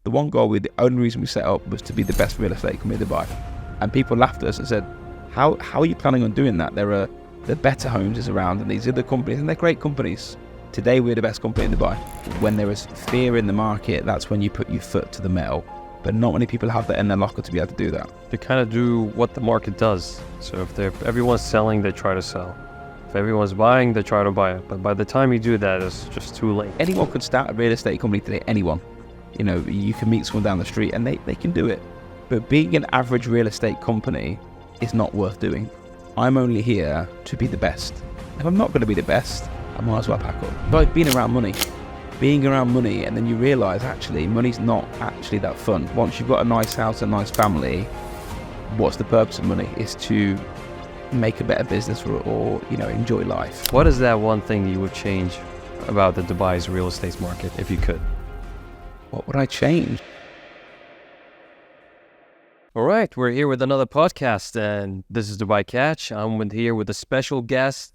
The one goal, the only reason we set up was to be the best real estate company in Dubai. And people laughed at us and said, how are you planning on doing that? There are the better homes is around and these other companies, and they're great companies. Today we're the best company in Dubai. When there is fear in the market, that's when you put your foot to the metal. But not many people have that in their locker to be able to do that. They kind of do what the market does. So if everyone's selling, they try to sell. If everyone's buying, they try to buy it. But by the time you do that, it's just too late. Anyone could start a real estate company today, anyone. You know, you can meet someone down the street and they can do it. But being an average real estate company is not worth doing. I'm only here to be the best. If I'm not going to be the best, I might as well pack up. But being around money, and then you realise actually money's not actually that fun. Once you've got a nice house, a nice family, what's the purpose of money? Is to make a better business or enjoy life. What is that one thing you would change about the Dubai's real estate market if you could? What would I change? All right, we're here with another podcast, and this is DubaiCatch. I'm here with a special guest.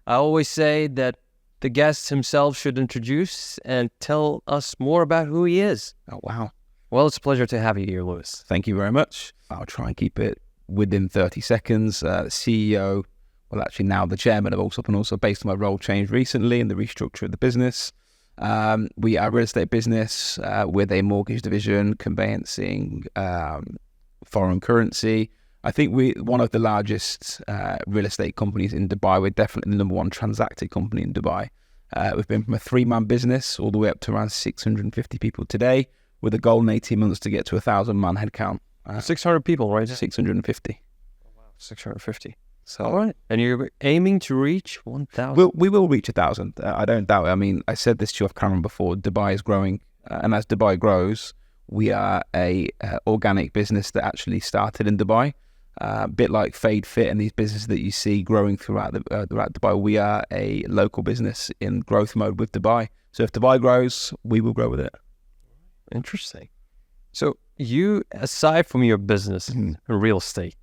I always say that the guest himself should introduce and tell us more about who he is. Oh, wow. Well, it's a pleasure to have you here, Lewis. Thank you very much. I'll try and keep it within 30 seconds. The CEO, well, actually now the chairman of Allsop and also based on my role change recently in the restructure of the business. We are a real estate business with a mortgage division, conveyancing, foreign currency. I think we're one of the largest real estate companies in Dubai. We're definitely the number one transacted company in Dubai. We've been from a 3-man business all the way up to around 650 people today, with a goal in 18 months to get to 1,000-man headcount. 600 people, right? 650. Oh, wow. 650. So, all right. And you're aiming to reach 1,000? We will reach 1,000. I don't doubt it. I mean, I said this to you off camera before. Dubai is growing. And as Dubai grows, we are a organic business that actually started in Dubai. A bit like Fade Fit and these businesses that you see growing throughout Dubai. We are a local business in growth mode with Dubai. So if Dubai grows, we will grow with it. Interesting. So you, aside from your business in real estate,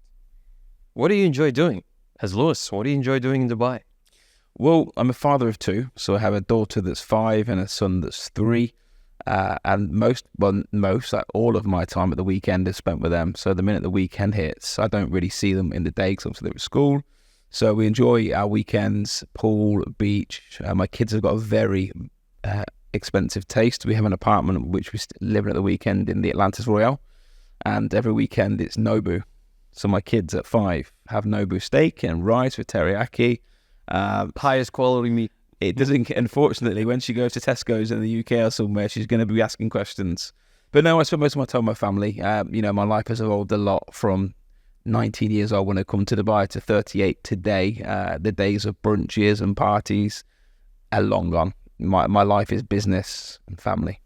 what do you enjoy doing? As Lewis, what do you enjoy doing in Dubai? Well, I'm a father of 2. So I have a daughter that's 5 and a son that's 3. And most, like all of my time at the weekend is spent with them. So the minute the weekend hits, I don't really see them in the day because obviously they're at school. So we enjoy our weekends, pool, beach. My kids have got a very expensive taste. We have an apartment which we live in at the weekend in the Atlantis Royale. And every weekend it's Nobu. So my kids at 5 have Nobu steak and rice with teriyaki. Highest quality meat. It doesn't, unfortunately, when she goes to Tesco's in the UK or somewhere, she's going to be asking questions. But no, I spend most of my time with my family. My life has evolved a lot from 19 years old when I come to Dubai to 38 today. The days of brunches and parties are long gone. My life is business and family.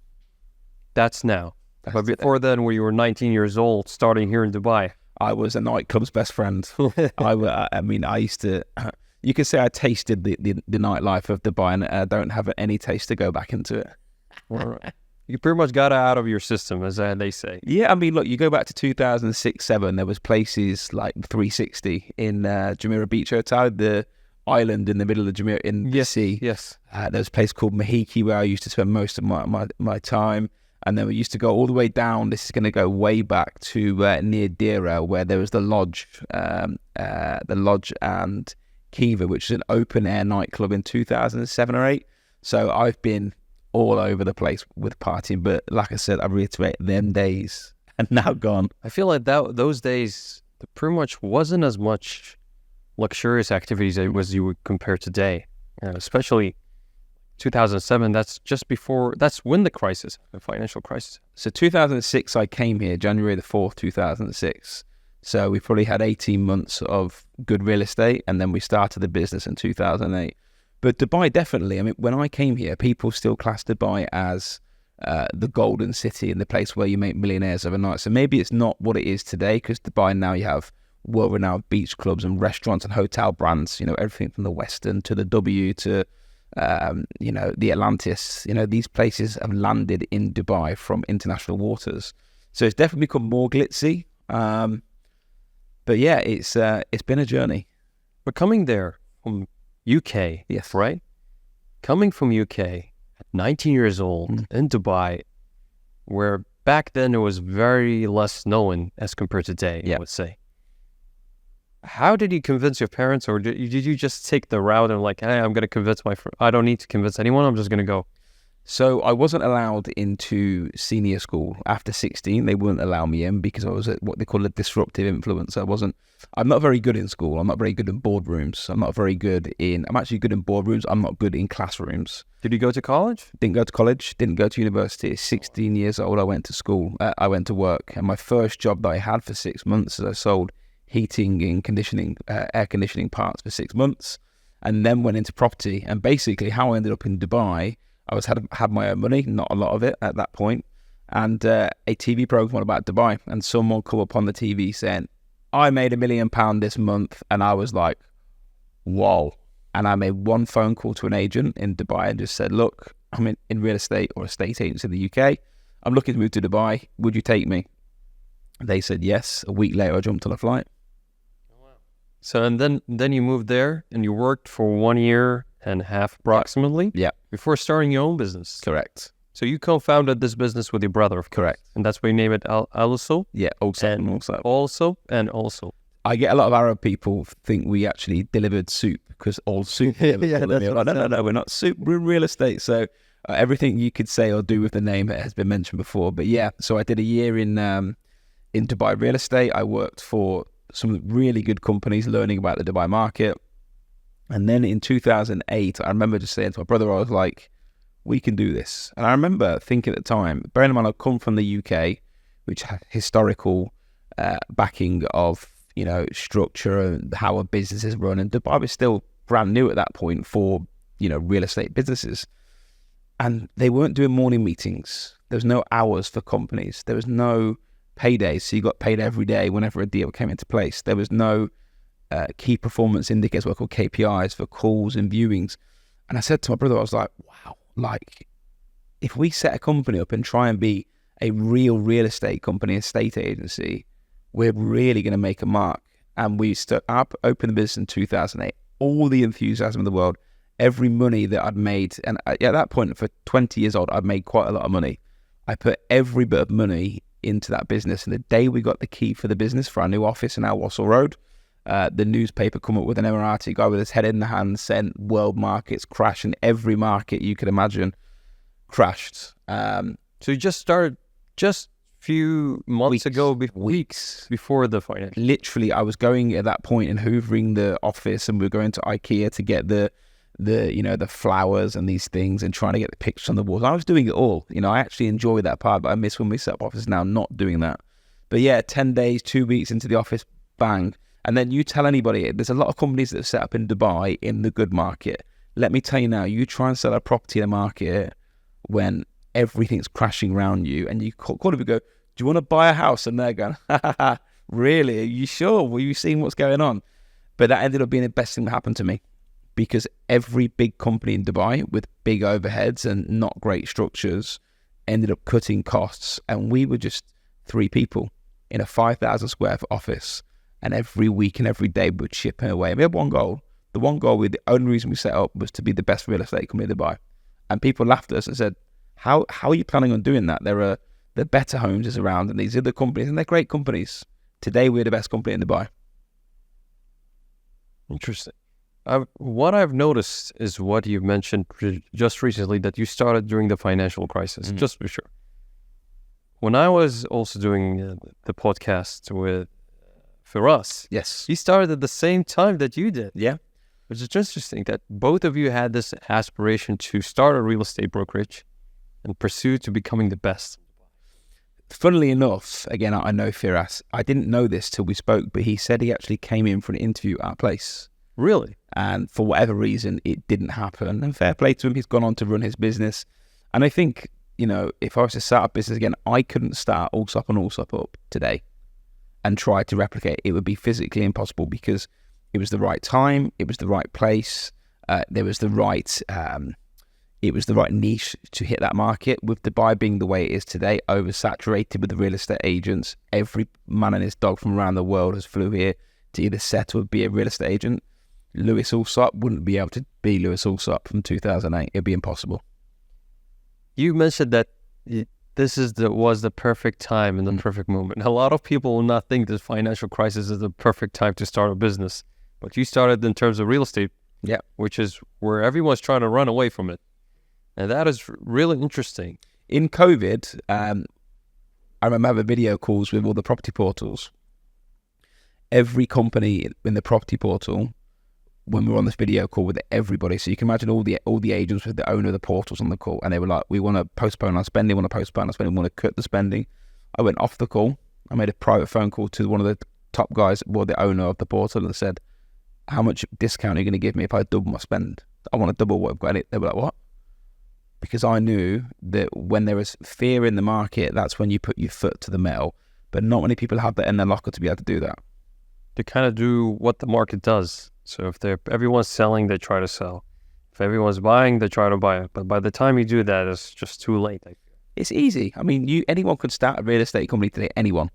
That's now. But before then, when you were 19 years old, starting here in Dubai, I was a nightclub's best friend. I used to... You could say I tasted the nightlife of Dubai, and I don't have any taste to go back into it. Right. You pretty much got it out of your system, as they say. Yeah, I mean, look, you go back to 2006-07, there was places like 360 in Jumeirah Beach Hotel, the island in the middle of Jumeirah in the sea. Yes. There was a place called Mahiki where I used to spend most of my time. And then we used to go all the way down. This is going to go way back to near Dira, where there was the Lodge and Kiva, which is an open-air nightclub in 2007 or 8. So I've been all over the place with partying. But like I said, I reiterate, them days are now gone. I feel like those days, there pretty much wasn't as much luxurious activities as you would compare today. Especially 2007, that's when the financial crisis. So 2006, I came here, January the 4th, 2006. So we probably had 18 months of good real estate, and then we started the business in 2008. But Dubai, definitely. I mean, when I came here, people still classed Dubai as the golden city and the place where you make millionaires overnight. So maybe it's not what it is today, because Dubai now you have world-renowned beach clubs and restaurants and hotel brands. Everything from the Westin to the W to the Atlantis. These places have landed in Dubai from international waters. So it's definitely become more glitzy. But yeah, it's been a journey. But coming there from UK, yes, right? Coming from UK at 19 years old in Dubai, where back then it was very less known as compared to today, I would say. How did you convince your parents, or did you just take the route and like, hey, I'm going to convince my friend. I don't need to convince anyone. I'm just going to go. So I wasn't allowed into senior school after 16. They wouldn't allow me in because I was what they call a disruptive influence. I'm not very good in school. I'm not very good in boardrooms. I'm actually good in boardrooms. I'm not good in classrooms. Did you go to college? Didn't go to college. Didn't go to university. 16 years old, I went to school. I went to work. And my first job that I had for 6 months is I sold heating and conditioning, air conditioning parts for 6 months, and then went into property. And basically how I ended up in Dubai, I had my own money, not a lot of it at that point, and a TV program about Dubai, and someone come up on the TV saying, I made £1 million this month, and I was like, whoa. And I made one phone call to an agent in Dubai and just said, look, I'm in real estate or estate agents in the UK. I'm looking to move to Dubai. Would you take me? They said yes. A week later, I jumped on a flight. So, and then you moved there and you worked for 1 year and a half approximately. Yeah. Before starting your own business. Correct. So you co-founded this business with your brother, of course. Correct. And that's why you name it Allsopp? Yeah, Allsopp and Allsopp. Allsopp and Allsopp. I get a lot of Arab people think we actually delivered soup because all soup. No, we're not soup. We're real estate. So everything you could say or do with the name has been mentioned before. But yeah, so I did a year in Dubai real estate. I worked for some really good companies learning about the Dubai market. And then in 2008, I remember just saying to my brother, I was like, we can do this. And I remember thinking at the time, bearing in mind I'd come from the UK, which had historical backing of, structure and how a business is run. And Dubai was still brand new at that point for, real estate businesses. And they weren't doing morning meetings. There was no hours for companies. There was no paydays. So you got paid every day whenever a deal came into place. There was no key performance indicators, what are called KPIs, for calls and viewings. And I said to my brother, I was like, wow, like if we set a company up and try and be a real estate company, estate agency, we're really going to make a mark. And we opened the business in 2008, all the enthusiasm in the world, every money that I'd made. And at that point, for 20 years old, I'd made quite a lot of money. I put every bit of money into that business. And the day we got the key for the business for our new office in Al Wasl Road, the newspaper come up with an Emirati guy with his head in the hand saying world markets crash, and every market you could imagine crashed. So you just started few months ago, weeks before the financial. Literally, I was going at that point and hoovering the office, and we were going to IKEA to get the flowers and these things, and trying to get the pictures on the walls. I was doing it all. I actually enjoy that part, but I miss when we set up office now, not doing that. But yeah, 10 days, 2 weeks into the office, bang. And then you tell anybody, there's a lot of companies that are set up in Dubai in the good market. Let me tell you now, you try and sell a property in a market when everything's crashing around you, and you call them and go, do you want to buy a house? And they're going, really? Are you sure? Were you seeing what's going on? But that ended up being the best thing that happened to me, because every big company in Dubai with big overheads and not great structures ended up cutting costs. And we were just 3 people in a 5,000 square foot office. And every week and every day we would chip away. And we had one goal. The one goal, the only reason we set up was to be the best real estate company in Dubai. And people laughed at us and said, how are you planning on doing that? There are the better homes is around, and these other companies, and they're great companies. Today, we're the best company in Dubai. Interesting. What I've noticed is what you've mentioned just recently, that you started during the financial crisis, just for sure. When I was also doing the podcast with Firas, yes, he started at the same time that you did. Yeah. Which is interesting that both of you had this aspiration to start a real estate brokerage and pursue to becoming the best. Funnily enough, again, I know Firas. I didn't know this till we spoke, but he said he actually came in for an interview at our place. Really? And for whatever reason, it didn't happen. And fair play to him, he's gone on to run his business. And I think, if I was to start a business again, I couldn't start Allsop and Allsop up today and try to replicate. It would be physically impossible, because it was the right time, it was the right place, there was the right... it was the right niche to hit that market. With Dubai being the way it is today, oversaturated with the real estate agents, every man and his dog from around the world has flew here to either set or be a real estate agent. Lewis Allsopp wouldn't be able to be Lewis Allsopp from 2008. It'd be impossible. You mentioned that was the perfect time and the perfect moment. A lot of people will not think this financial crisis is the perfect time to start a business, but you started in terms of real estate, which is where everyone's trying to run away from it, and that is really interesting. In COVID, I remember having video calls with all the property portals. Every company in the property portal, when we were on this video call with everybody, so you can imagine all the agents with the owner of the portals on the call, and they were like, we want to postpone our spending, we want to cut the spending. I went off the call. I made a private phone call to one of the top guys, or the owner of the portal, and said, how much discount are you going to give me if I double my spend? I want to double what I've got. They were like, what? Because I knew that when there was fear in the market, that's when you put your foot to the metal. But not many people have that in their locker to be able to do that. To kind of do what the market does. So if everyone's selling, they try to sell. If everyone's buying, they try to buy it. But by the time you do that, it's just too late. It's easy. I mean, anyone could start a real estate company today. Anyone.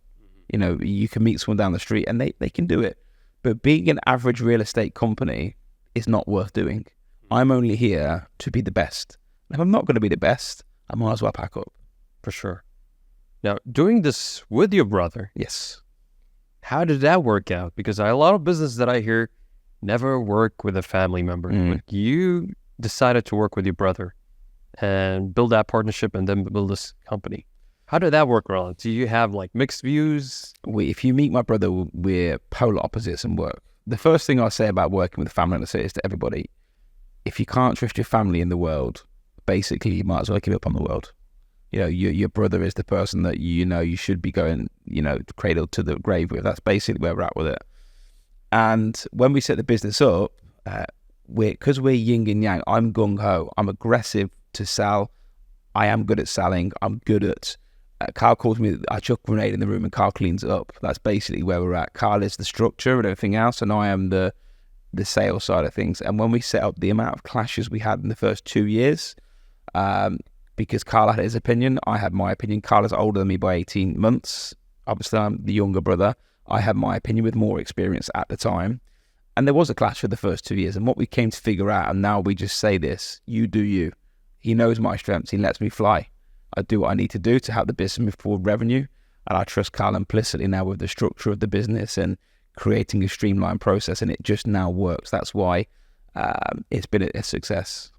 You know, you can meet someone down the street and they can do it. But being an average real estate company is not worth doing. I'm only here to be the best. If I'm not going to be the best, I might as well pack up. For sure. Now, doing this with your brother. Yes. How did that work out? Because a lot of businesses that I hear never work with a family member. But you decided to work with your brother and build that partnership and then build this company. How did that work, Roland? Do you have like mixed views? If you meet my brother, we're polar opposites in work. The first thing I say about working with a family, and I say this to everybody, if you can't trust your family in the world, basically you might as well give up on the world. You know, your brother is the person that you should be going, cradle to the grave with. That's basically where we're at with it. And when we set the business up, because we're yin and yang, I'm gung-ho. I'm aggressive to sell. I am good at selling. I'm good at... Carl calls me, I chuck a grenade in the room and Carl cleans it up. That's basically where we're at. Carl is the structure and everything else, and I am the sales side of things. And when we set up, the amount of clashes we had in the first 2 years, because Carl had his opinion, I had my opinion. Carl is older than me by 18 months. Obviously, I'm the younger brother. I had my opinion with more experience at the time. And there was a clash for the first 2 years. And what we came to figure out, and now we just say this, you do you. He knows my strengths. He lets me fly. I do what I need to do to help the business move forward revenue. And I trust Carl implicitly now with the structure of the business and creating a streamlined process. And it just now works. That's why it's been a success.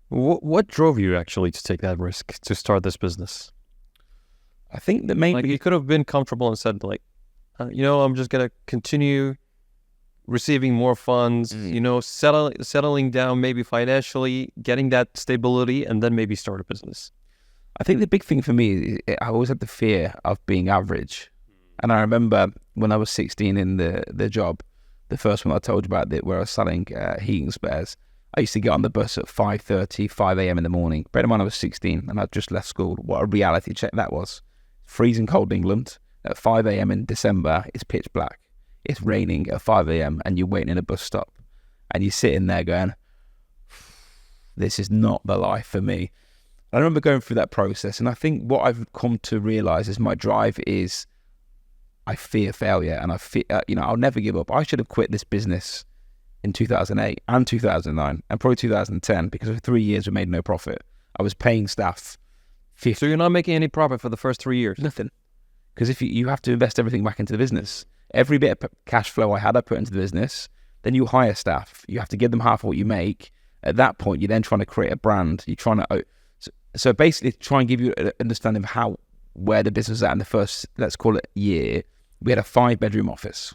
What drove you actually to take that risk to start this business? I think that maybe... you could have been comfortable and said I'm just going to continue receiving more funds, settling down maybe financially, getting that stability, and then maybe start a business. I think the big thing for me, I always had the fear of being average. And I remember when I was 16 in the job, the first one I told you about, where I was selling heating spares, I used to get on the bus at 5:30, 5 a.m. in the morning. Bear in mind I was 16 and I'd just left school. What a reality check that was. Freezing cold England at 5 a.m. in December, it's pitch black. It's raining at 5 a.m. and you're waiting in a bus stop. And you're sitting there going, this is not the life for me. I remember going through that process, and I think what I've come to realize is my drive is I fear failure, and I fear, I'll never give up. I should have quit this business in 2008 and 2009 and probably 2010 because for 3 years we made no profit. I was paying staff 50. So you're not making any profit for the first 3 years? Nothing. Because if you have to invest everything back into the business. Every bit of cash flow I had, I put into the business. Then you hire staff. You have to give them half of what you make. At that point, you're then trying to create a brand. You're trying to... So basically, try and give you an understanding of where the business was at in the first, let's call it, year. We had a 5-bedroom office,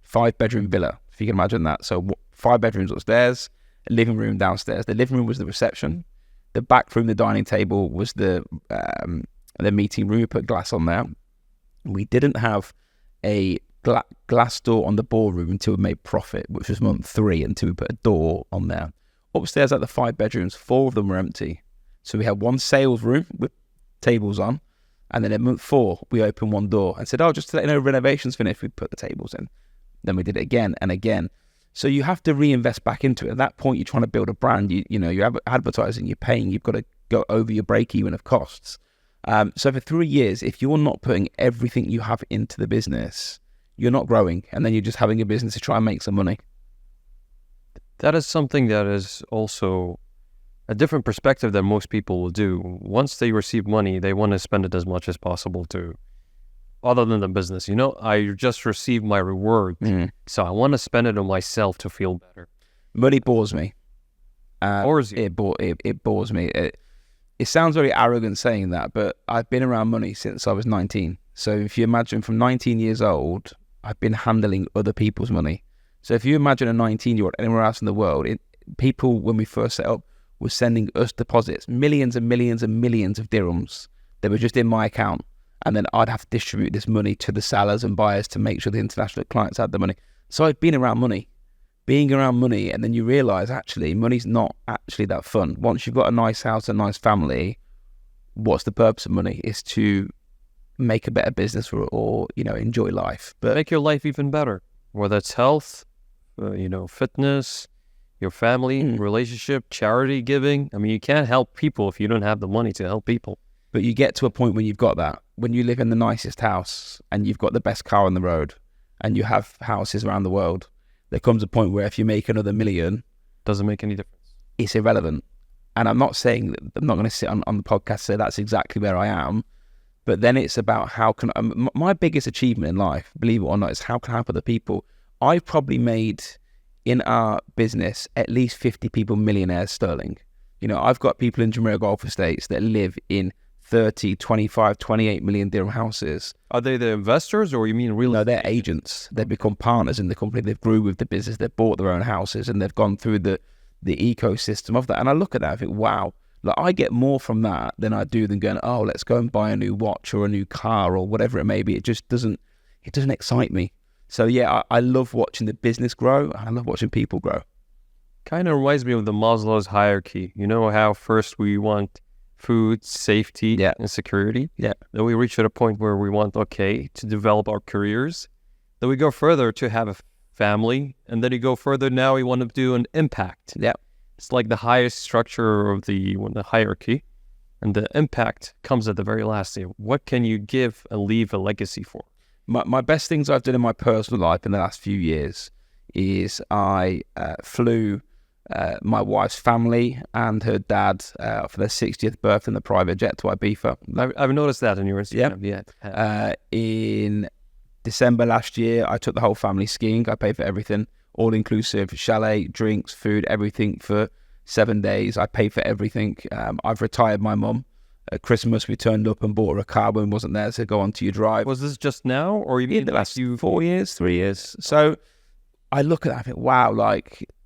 5-bedroom villa, if you can imagine that. So 5 bedrooms upstairs, a living room downstairs. The living room was the reception. The back room, the dining table, was the meeting room. We put glass on there. We didn't have a glass door on the ballroom until we made profit, which was month 3, until we put a door on there. Upstairs at the 5 bedrooms, 4 of them were empty. So we had one sales room with tables on, and then in month 4, we opened one door and said, just to let you know, renovation's finished, we put the tables in. Then we did it again and again. So you have to reinvest back into it. At that point, you're trying to build a brand. You're advertising, you're paying, you've got to go over your break even of costs. So for 3 years, if you're not putting everything you have into the business, you're not growing, and then you're just having a business to try and make some money. That is something that is also a different perspective than most people will do. Once they receive money, they want to spend it as much as possible to, other than the business. I just received my reward, so I want to spend it on myself to feel better. Money bores me. Bores you? It bores me. It sounds very arrogant saying that, but I've been around money since I was 19. So if you imagine from 19 years old, I've been handling other people's money. So if you imagine a 19-year-old anywhere else in the world, people, when we first set up, were sending us deposits, millions and millions and millions of dirhams that were just in my account. And then I'd have to distribute this money to the sellers and buyers to make sure the international clients had the money. So I've been around money. Being around money, and then you realise, actually, money's not actually that fun. Once you've got a nice house, a nice family, what's the purpose of money? Is to make a better business or enjoy life. But make your life even better, whether it's health, fitness, your family, relationship, charity giving. I mean, you can't help people if you don't have the money to help people. But you get to a point when you've got that. When you live in the nicest house and you've got the best car on the road and you have houses around the world, there comes a point where if you make another million, doesn't make any difference. It's irrelevant. And I'm not saying that I'm not going to sit on the podcast and say that's exactly where I am. But then it's about my biggest achievement in life, believe it or not, is how can I help other people. I've probably made in our business at least 50 people millionaires sterling. I've got people in Jumeirah Golf Estates that live in 30, 25, 28 million dirham houses. Are they the investors, or you mean real estate? No, they're agents. They've become partners in the company. They've grew with the business. They've bought their own houses and they've gone through the ecosystem of that. And I look at that and think, wow, I get more from that than I do than going, oh, let's go and buy a new watch or a new car or whatever it may be. It just doesn't excite me. So yeah, I love watching the business grow and I love watching people grow. Kind of reminds me of the Maslow's hierarchy. You know how first we want food, safety, and security? Yeah. Then we reach at a point where we want, to develop our careers. Then we go further to have a family. And then you go further, now we want to do an impact. Yeah. It's like the highest structure of the hierarchy. And the impact comes at the very last day. What can you give and leave a legacy for? My best things I've done in my personal life in the last few years is I flew my wife's family and her dad for their 60th birthday in the private jet to Ibiza. I've noticed that on your Instagram. Yeah. In December last year, I took the whole family skiing. I paid for everything, all inclusive, chalet, drinks, food, everything for 7 days. I paid for everything. I've retired my mum. At Christmas, we turned up and bought her a car when wasn't there to go onto your drive. Was this just now, or you in the last 4 years, 3 years? So I look at that and think, wow,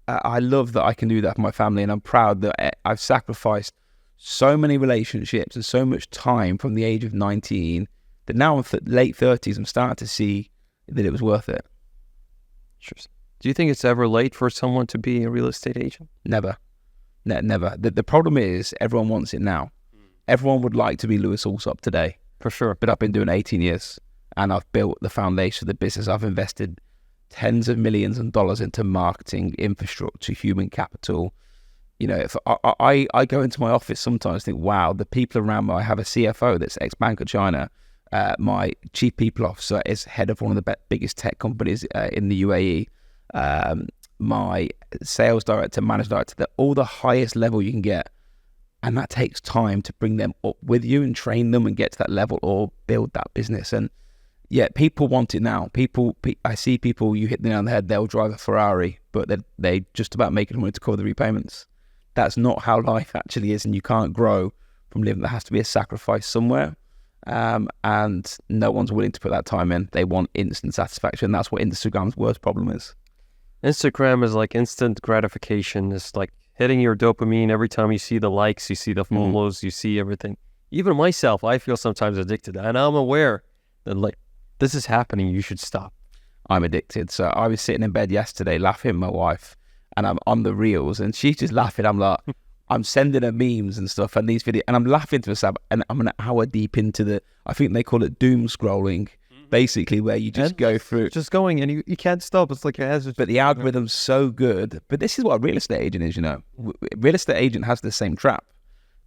I love that I can do that for my family, and I'm proud that I've sacrificed so many relationships and so much time from the age of 19 that now I'm late 30s, I'm starting to see that it was worth it. Interesting. Do you think it's ever late for someone to be a real estate agent? Never. Never. The problem is everyone wants it now. Everyone would like to be Lewis Allsopp today. For sure. But I've been doing 18 years and I've built the foundation of the business. I've invested tens of millions of dollars into marketing, infrastructure, human capital. If I go into my office sometimes and think, wow, the people around me, I have a CFO that's ex-Bank of China. My chief people officer is head of one of the biggest tech companies in the UAE. My sales director, managing director, they're all the highest level you can get. And that takes time to bring them up with you and train them and get to that level or build that business. And yeah, people want it now. I see people, you hit the nail on the head, they'll drive a Ferrari, but they just about making money to cover the repayments. That's not how life actually is, and you can't grow from living. There has to be a sacrifice somewhere. And no one's willing to put that time in. They want instant satisfaction. That's what Instagram's worst problem is. Instagram is like instant gratification. It's like hitting your dopamine every time you see the likes, you see the follows, you see everything. Even myself, I feel sometimes addicted. And I'm aware that this is happening. You should stop. I'm addicted. So I was sitting in bed yesterday laughing at my wife and I'm on the reels and she's just laughing. I'm like, I'm sending her memes and stuff and these videos and I'm laughing to myself and I'm an hour deep into I think they call it doom scrolling. Basically, where you just go through, just going, and you can't stop. It's like your hands. But the algorithm's so good. But this is what a real estate agent is. Real estate agent has the same trap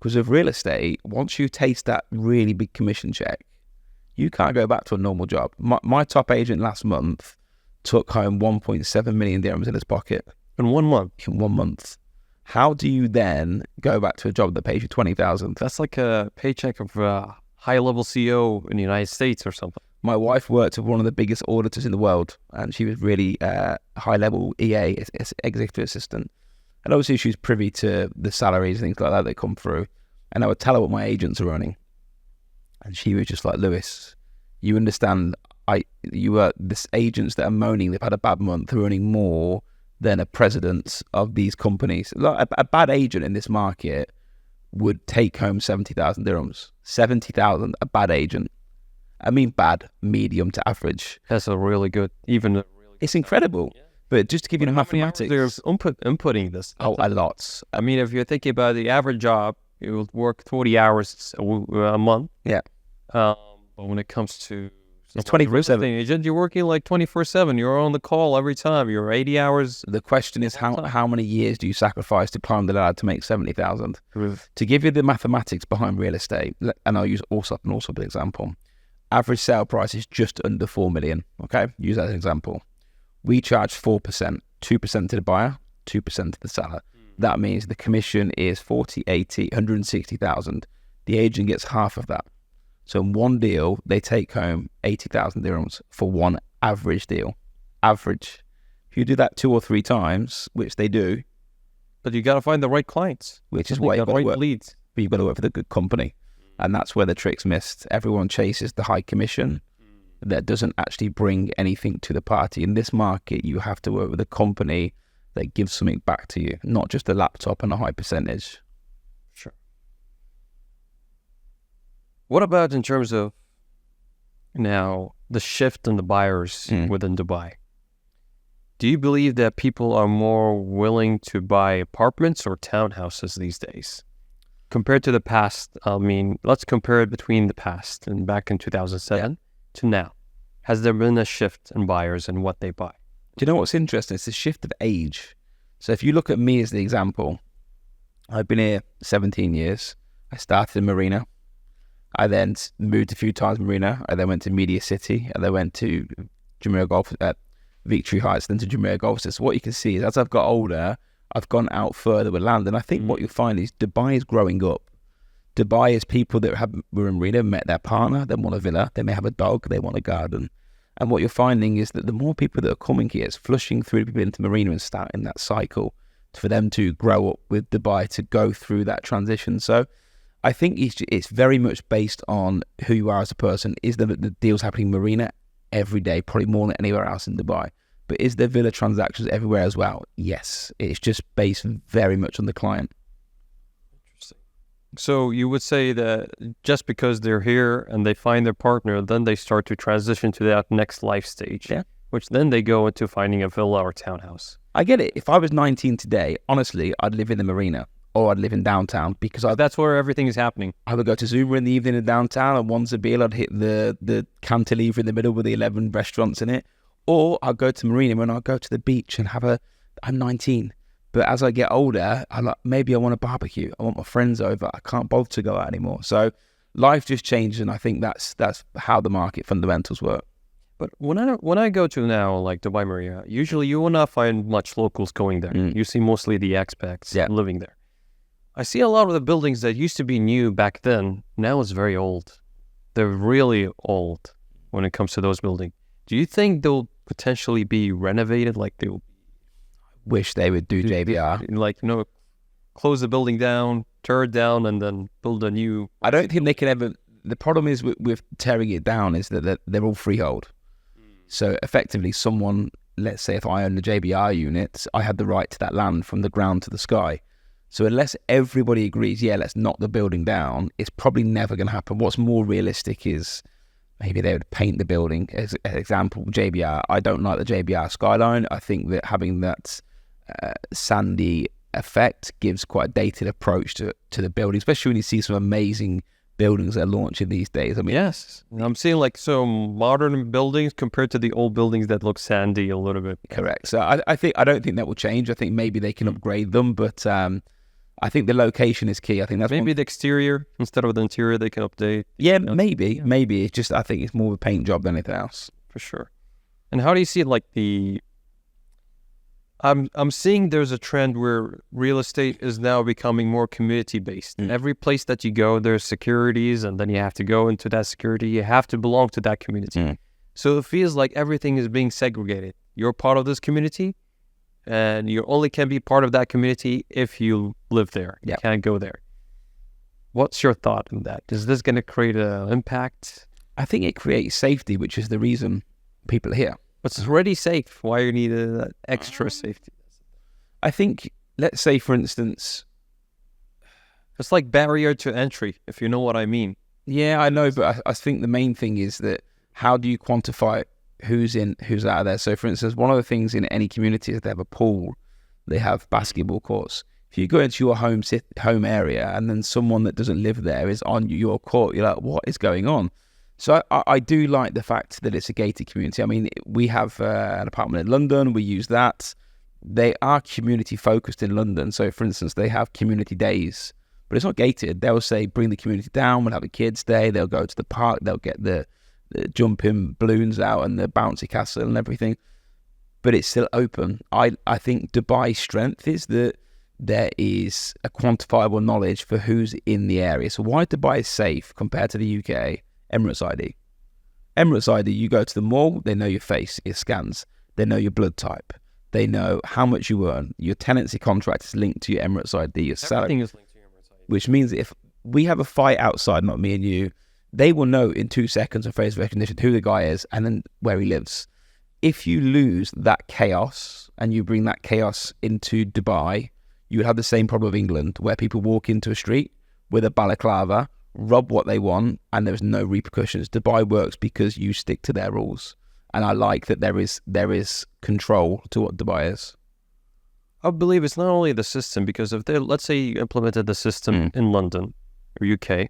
because with real estate, once you taste that really big commission check, you can't go back to a normal job. My top agent last month took home 1.7 million dirhams in his pocket in 1 month. In 1 month, How do you then go back to a job that pays you 20,000? That's like a paycheck of a high-level CEO in the United States or something. My wife worked with one of the biggest auditors in the world, and she was really high-level EA, executive assistant. And obviously she was privy to the salaries and things like that come through. And I would tell her what my agents are earning. And she was just like, Lewis, you understand, this agents that are moaning they've had a bad month, they're earning more than a president of these companies. Like a bad agent in this market would take home 70,000 dirhams. 70,000, a bad agent. I mean bad, medium to average. That's a really good, It's incredible. Yeah. But just to give you the mathematics. There's inputting this. A lot. I mean, if you're thinking about the average job, you will work 40 hours a month. Yeah. But when it comes to it's 24/7 agent, you're working like 24/7. You're on the call every time. You're 80 hours. The question is how many years do you sacrifice to climb the ladder to make 70,000? To give you the mathematics behind real estate, and I'll use Allsop and Allsop as an example. Average sale price is just under 4 million. Okay, use that as an example. We charge 4%, 2% to the buyer, 2% to the seller. That means the commission is 40, 80, 160,000. The agent gets half of that. So in one deal, they take home 80,000 dirhams for one average deal. Average. If you do that 2 or 3 times, which they do. But you got to find the right clients. Which is why you've got to work. Leads. But you've got to work for the good company. And that's where the trick's missed. Everyone chases the high commission that doesn't actually bring anything to the party. In this market, you have to work with a company that gives something back to you, not just a laptop and a high percentage. Sure. What about in terms of now the shift in the buyers within Dubai? Do you believe that people are more willing to buy apartments or townhouses these days compared to the past? I mean, let's compare it between the past and back in 2007 to now. Has there been a shift in buyers and what they buy? Do you know what's interesting? It's the shift of age. So if you look at me as the example, I've been here 17 years. I started in Marina. I then moved a few times Marina. I then went to Media City. I then went to Jumeirah Golf, Victory Heights, then to Jumeirah Golf. So what you can see is as I've got older, I've gone out further with land. And I think what you'll find is Dubai is growing up. Dubai is people that were in Marina, met their partner, they want a villa, they may have a dog, they want a garden. And what you're finding is that the more people that are coming here, it's flushing through people into Marina and starting that cycle for them to grow up with Dubai, to go through that transition. So I think it's very much based on who you are as a person. Is the deals happening in Marina every day, probably more than anywhere else in Dubai? But is there villa transactions everywhere as well? Yes. It's just based very much on the client. Interesting. So you would say that just because they're here and they find their partner, then they start to transition to that next life stage, which then they go into finding a villa or townhouse. I get it. If I was 19 today, honestly, I'd live in the Marina. Or I'd live in downtown because that's where everything is happening. I would go to Zuma in the evening in downtown, and once a beer, I'd hit the cantilever in the middle with the 11 restaurants in it. Or I'll go to Marina when I'll go to the beach and I'm 19. But as I get older, maybe I want a barbecue. I want my friends over. I can't bother to go out anymore. So life just changed, and I think that's how the market fundamentals work. But when I go to now, like Dubai Marina, usually you will not find much locals going there. You see mostly the expats living there. I see a lot of the buildings that used to be new back then, now it's very old. They're really old when it comes to those buildings. Do you think they'll potentially be renovated? Like they'll... Wish they would do JBR. Like, close the building down, tear it down, and then build a new... I don't think they can ever... The problem is with tearing it down is that they're all freehold. So effectively someone, let's say if I own the JBR unit, I had the right to that land from the ground to the sky. So unless everybody agrees, let's knock the building down, it's probably never going to happen. What's more realistic is maybe they would paint the building. As an example, JBR. I don't like the JBR skyline. I think that having that sandy effect gives quite a dated approach to the building, especially when you see some amazing buildings that are launching these days. I mean, yes, I'm seeing like some modern buildings compared to the old buildings that look sandy a little bit. Correct. So I don't think that will change. I think maybe they can upgrade them, but I think the location is key. I think that's maybe the exterior instead of the interior they can update. Yeah, maybe. It's just I think it's more of a paint job than anything else. For sure. And how do you see like the I'm seeing there's a trend where real estate is now becoming more community based. Every place that you go, there's securities, and then you have to go into that security. You have to belong to that community. So it feels like everything is being segregated. You're part of this community, and you only can be part of that community if you live there. You can't go there. What's your thought on that? Is this going to create an impact? I think it creates safety, which is the reason people are here. But it's already safe. Why you need that extra safety? I think, let's say, for instance... It's like barrier to entry, if you know what I mean. Yeah, I know, but I think the main thing is that how do you quantify who's in, who's out of there? So, for instance, one of the things in any community is they have a pool, they have basketball courts. If you go into your home area and then someone that doesn't live there is on your court, you're like, what is going on? So I do like the fact that it's a gated community. I mean, we have an apartment in London. We use that. They are community focused in London. So, for instance, they have community days, but it's not gated. They'll say, bring the community down. We'll have a kids' day. They'll go to the park. They'll get the jumping balloons out and the bouncy castle and everything. But it's still open. I think Dubai's strength is that there is a quantifiable knowledge for who's in the area. So why Dubai is safe compared to the UK? Emirates ID. Emirates ID, you go to the mall, they know your face, it scans. They know your blood type. They know how much you earn. Your tenancy contract is linked to your Emirates ID, your salary. Everything is linked to your Emirates ID. Which means that if we have a fight outside, not me and you, they will know in 2 seconds of face recognition who the guy is and then where he lives. If you lose that chaos and you bring that chaos into Dubai, you would have the same problem of England, where people walk into a street with a balaclava, rob what they want, and there's no repercussions. Dubai works because you stick to their rules, and I like that there is control to what Dubai is. I believe it's not only the system, because if let's say you implemented the system in London or UK,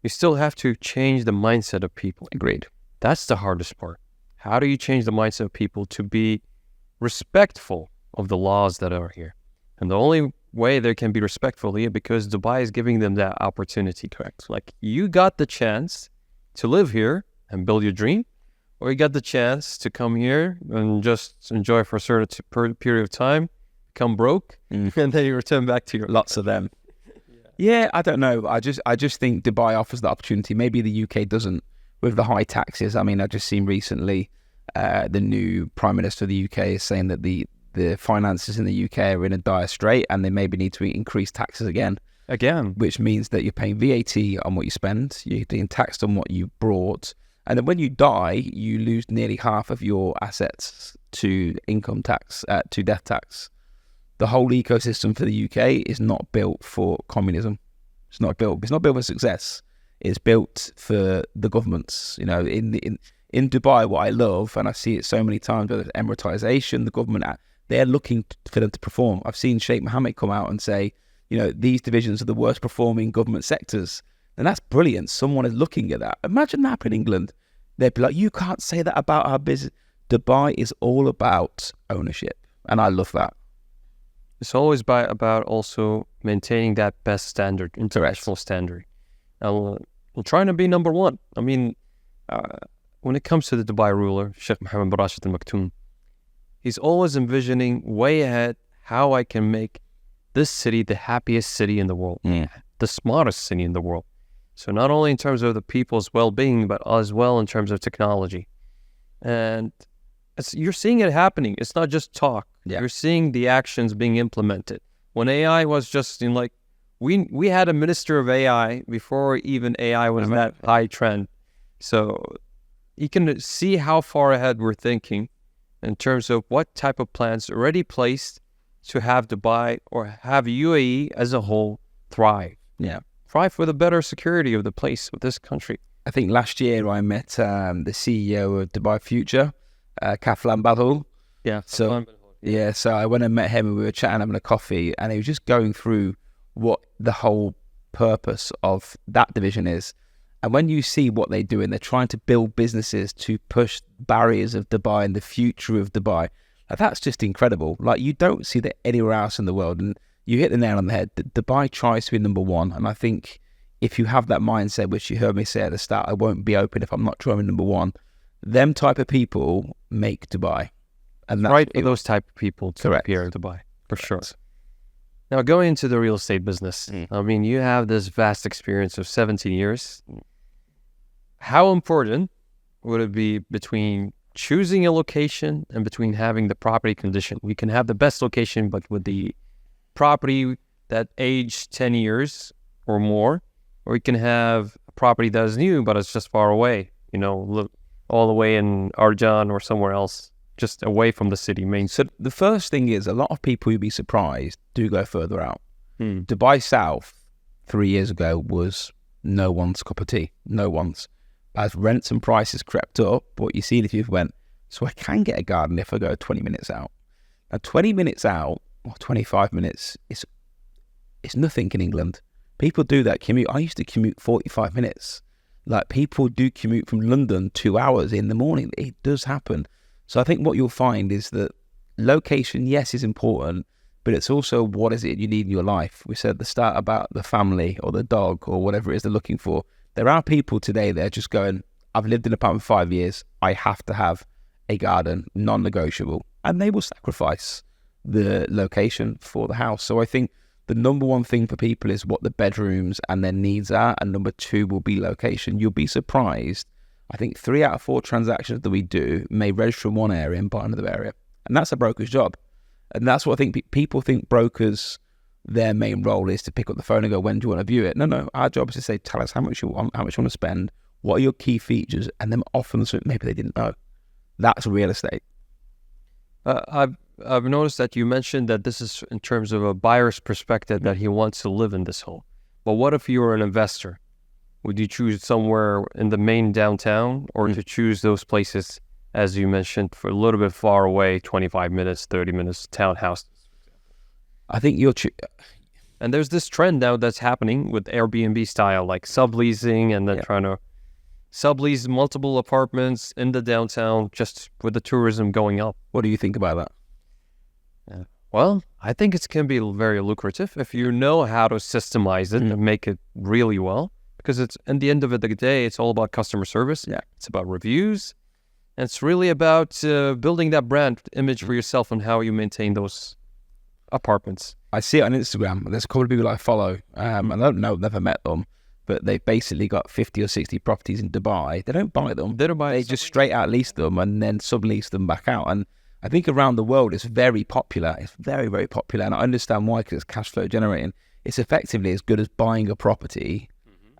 you still have to change the mindset of people. Agreed. That's the hardest part. How do you change the mindset of people to be respectful of the laws that are here? And the only way they can be respectful here, because Dubai is giving them that opportunity, correct? Like, you got the chance to live here and build your dream, or you got the chance to come here and just enjoy for a certain period of time, become broke, and then you return back to your... Lots of them. Yeah, I don't know. I just think Dubai offers the opportunity. Maybe the UK doesn't, with the high taxes. I mean, I just seen recently the new Prime Minister of the UK is saying that the finances in the UK are in a dire strait and they maybe need to increase taxes again. Which means that you're paying VAT on what you spend, you're being taxed on what you brought, and then when you die, you lose nearly half of your assets to income tax, to death tax. The whole ecosystem for the UK is not built for communism. It's not built for success. It's built for the governments. You know, in Dubai, what I love, and I see it so many times, whether it's Emiratization, the government, they're looking for them to perform. I've seen Sheikh Mohammed come out and say, you know, these divisions are the worst performing government sectors. And that's brilliant. Someone is looking at that. Imagine that in England. They'd be like, you can't say that about our business. Dubai is all about ownership. And I love that. It's always about also maintaining that best standard, international standard. And trying to be number one. I mean, when it comes to the Dubai ruler, Sheikh Mohammed bin Rashid Al Maktoum, he's always envisioning way ahead how I can make this city the happiest city in the world, the smartest city in the world. So not only in terms of the people's well-being, but as well in terms of technology. And you're seeing it happening. It's not just talk. Yeah. You're seeing the actions being implemented. When AI was just in like, we had a minister of AI before even AI was that high trend. So you can see how far ahead we're thinking in terms of what type of plans already placed to have Dubai or have UAE as a whole thrive. Yeah. Thrive for the better security of the place, of this country. I think last year I met the CEO of Dubai Future, Kaflan Badal. Yeah. So I went and met him and we were chatting, having a coffee, and he was just going through what the whole purpose of that division is. And when you see what they do, and they're trying to build businesses to push barriers of Dubai and the future of Dubai, like, that's just incredible. Like, you don't see that anywhere else in the world. And you hit the nail on the head. Dubai tries to be number one. And I think if you have that mindset, which you heard me say at the start, I won't be open if I'm not trying to be number one. Them type of people make Dubai. And that's right for those type of people to Correct. appear in Dubai, for sure. Now, going into the real estate business, I mean, you have this vast experience of 17 years. How important would it be between choosing a location and between having the property condition? We can have the best location, but with the property that aged 10 years or more, or we can have a property that is new, but it's just far away, you know, all the way in Arjan or somewhere else, just away from the city main. So the first thing is, a lot of people, you'd be surprised, do go further out. Dubai South 3 years ago was no one's cup of tea. No one's. As rents and prices crept up, what you see if you went, so I can get a garden if I go 20 minutes out. Now, 20 minutes out, or 25 minutes, it's nothing in England. People do that commute. I used to commute 45 minutes. Like, people do commute from London 2 hours in the morning. It does happen. So I think what you'll find is that location, yes, is important, but it's also what is it you need in your life. We said at the start about the family or the dog or whatever it is they're looking for. There are people today that are just going, I've lived in an apartment for 5 years. I have to have a garden, non-negotiable. And they will sacrifice the location for the house. So I think the number one thing for people is what the bedrooms and their needs are. And number two will be location. You'll be surprised. I think 3 out of 4 transactions that we do may register in one area and buy another area. And that's a broker's job. And that's what I think people think brokers, their main role is to pick up the phone and go, when do you want to view it? No. Our job is to say, tell us how much you want, how much you want to spend, what are your key features, and then often maybe they didn't know. That's real estate. I've noticed that you mentioned that this is in terms of a buyer's perspective, that he wants to live in this home. But what if you were an investor? Would you choose somewhere in the main downtown, or to choose those places, as you mentioned, for a little bit far away, 25 minutes, 30 minutes, townhouse? I think you're... And there's this trend now that's happening with Airbnb style, like subleasing, and then trying to sublease multiple apartments in the downtown, just with the tourism going up. What do you think about that? Well, I think it can be very lucrative if you know how to systemize it and make it really well. Because it's, in the end of the day, it's all about customer service. Yeah. It's about reviews. And it's really about building that brand image for yourself and how you maintain those apartments. I see it on Instagram. There's a couple of people I follow. I don't know, never met them, but they've basically got 50 or 60 properties in Dubai. They don't buy them. They just straight out lease them and then sublease them back out. And I think around the world, it's very popular. It's very, very popular. And I understand why, because it's cash flow generating. It's effectively as good as buying a property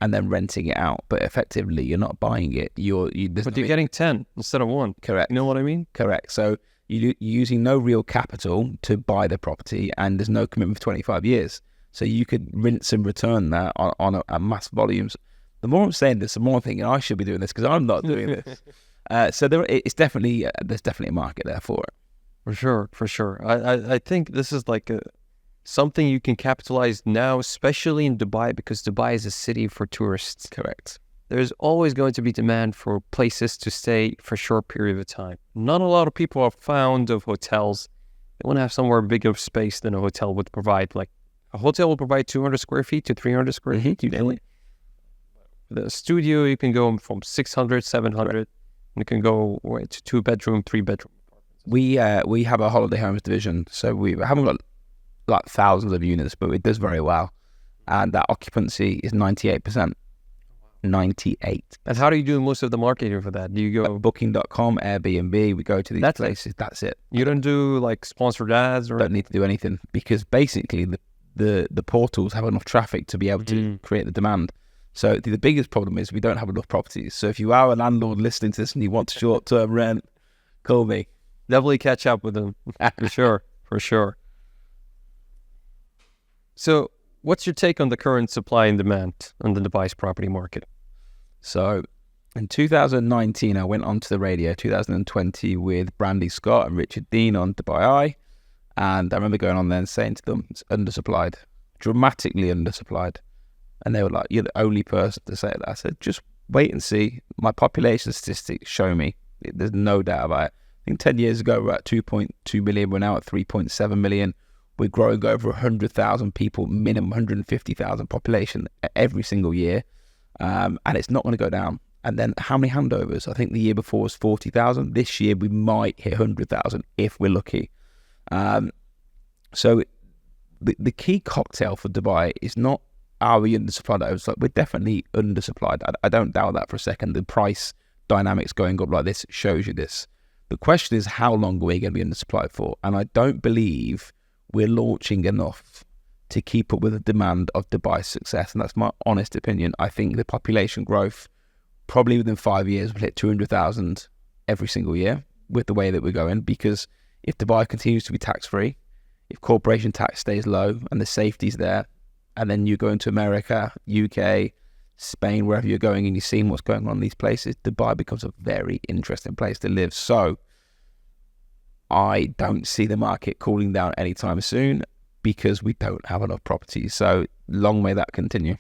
and then renting it out. But effectively, you're not buying it. You're getting 10 instead of 1. Correct. You know what I mean? Correct. So you're using no real capital to buy the property, and there's no commitment for 25 years. So you could rinse and return that on a mass volumes. The more I'm saying this, the more I'm thinking I should be doing this, because I'm not doing this. So there's definitely a market there for it. For sure. I think this is like something you can capitalize now, especially in Dubai, because Dubai is a city for tourists. Correct. There's always going to be demand for places to stay for a short period of time. Not a lot of people are fond of hotels. They want to have somewhere bigger space than a hotel would provide. Like a hotel will provide 200 square feet to 300 square feet. Usually. The studio, you can go from 600, 700, and you can go to 2-bedroom, 3-bedroom. We have a holiday homes division, so we haven't got like thousands of units, but it does very well. And that occupancy is 98%. 98. And how do you do most of the marketing for that? Do you go Booking.com, Airbnb, we go to these places, that's it. You don't do like sponsored ads? Or don't need to do anything, because basically the portals have enough traffic to be able to create the demand. So the biggest problem is we don't have enough properties. So if you are a landlord listening to this and you want short-term rent, call me. Definitely catch up with them. For sure. So what's your take on the current supply and demand on the Dubai's property market? So in 2019, I went onto the radio, 2020, with Brandy Scott and Richard Dean on Dubai Eye. And I remember going on there and saying to them, it's undersupplied, dramatically undersupplied. And they were like, you're the only person to say that. I said, just wait and see. My population statistics show me. There's no doubt about it. I think 10 years ago, we're at 2.2 million. We're now at 3.7 million. We're growing over 100,000 people, minimum 150,000 population every single year. And it's not going to go down. And then how many handovers? I think the year before was 40,000. This year we might hit 100,000 if we're lucky. So the key cocktail for Dubai is not, are we undersupplied? It's like, we're definitely undersupplied. I don't doubt that for a second. The price dynamics going up like this shows you this. The question is, how long are we going to be undersupplied for? And I don't believe we're launching enough to keep up with the demand of Dubai's success. And that's my honest opinion. I think the population growth, probably within 5 years, will hit 200,000 every single year with the way that we're going. Because if Dubai continues to be tax-free, if corporation tax stays low and the safety's there, and then you go into America, UK, Spain, wherever you're going, and you're seeing what's going on in these places, Dubai becomes a very interesting place to live. So I don't see the market cooling down anytime soon because we don't have enough properties. So long may that continue.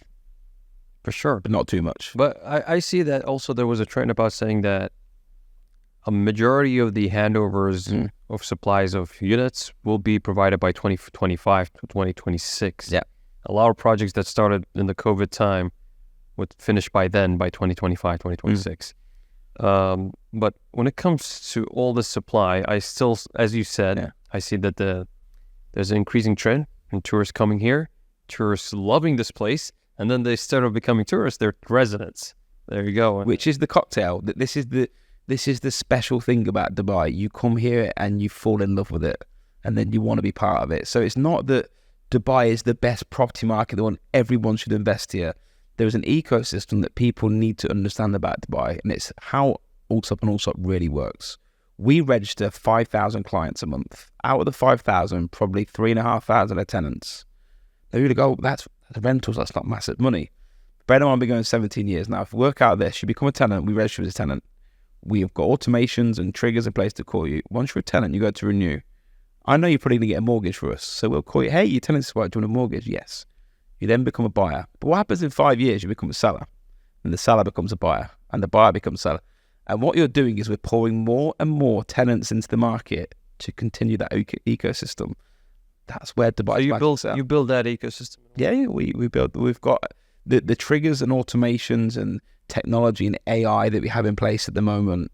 For sure. But not too much. But I see that also there was a trend about saying that a majority of the handovers of supplies of units will be provided by 2025 to 2026. Yeah. A lot of projects that started in the COVID time would finish by then, by 2025, 2026. But when it comes to all the supply, I still, as you said, I see that there's an increasing trend in tourists coming here, tourists loving this place, and then they instead of becoming tourists, they're residents. There you go. Which is the cocktail. This is the special thing about Dubai. You come here and you fall in love with it, and then you want to be part of it. So it's not that Dubai is the best property market, the one everyone should invest here. There's an ecosystem that people need to understand about Dubai, and it's how Allsop and Allsop really works. We register 5,000 clients a month. Out of the 5,000, probably 3,500 are tenants. Now you're going to go, that's rentals, that's not massive money. Bear in mind, I've been going 17 years now. If you work out this, you become a tenant, we register as a tenant. We've got automations and triggers in place to call you. Once you're a tenant, you go to renew. I know you're probably going to get a mortgage for us, so we'll call you, hey, your tenant's right, do you want a mortgage? Yes. You then become a buyer. But what happens in 5 years? You become a seller. And the seller becomes a buyer. And the buyer becomes a seller. And what you're doing is we're pouring more and more tenants into the market to continue that ecosystem. That's where Dubai. So you build that ecosystem. Yeah, we build. We've got the triggers and automations and technology and AI that we have in place at the moment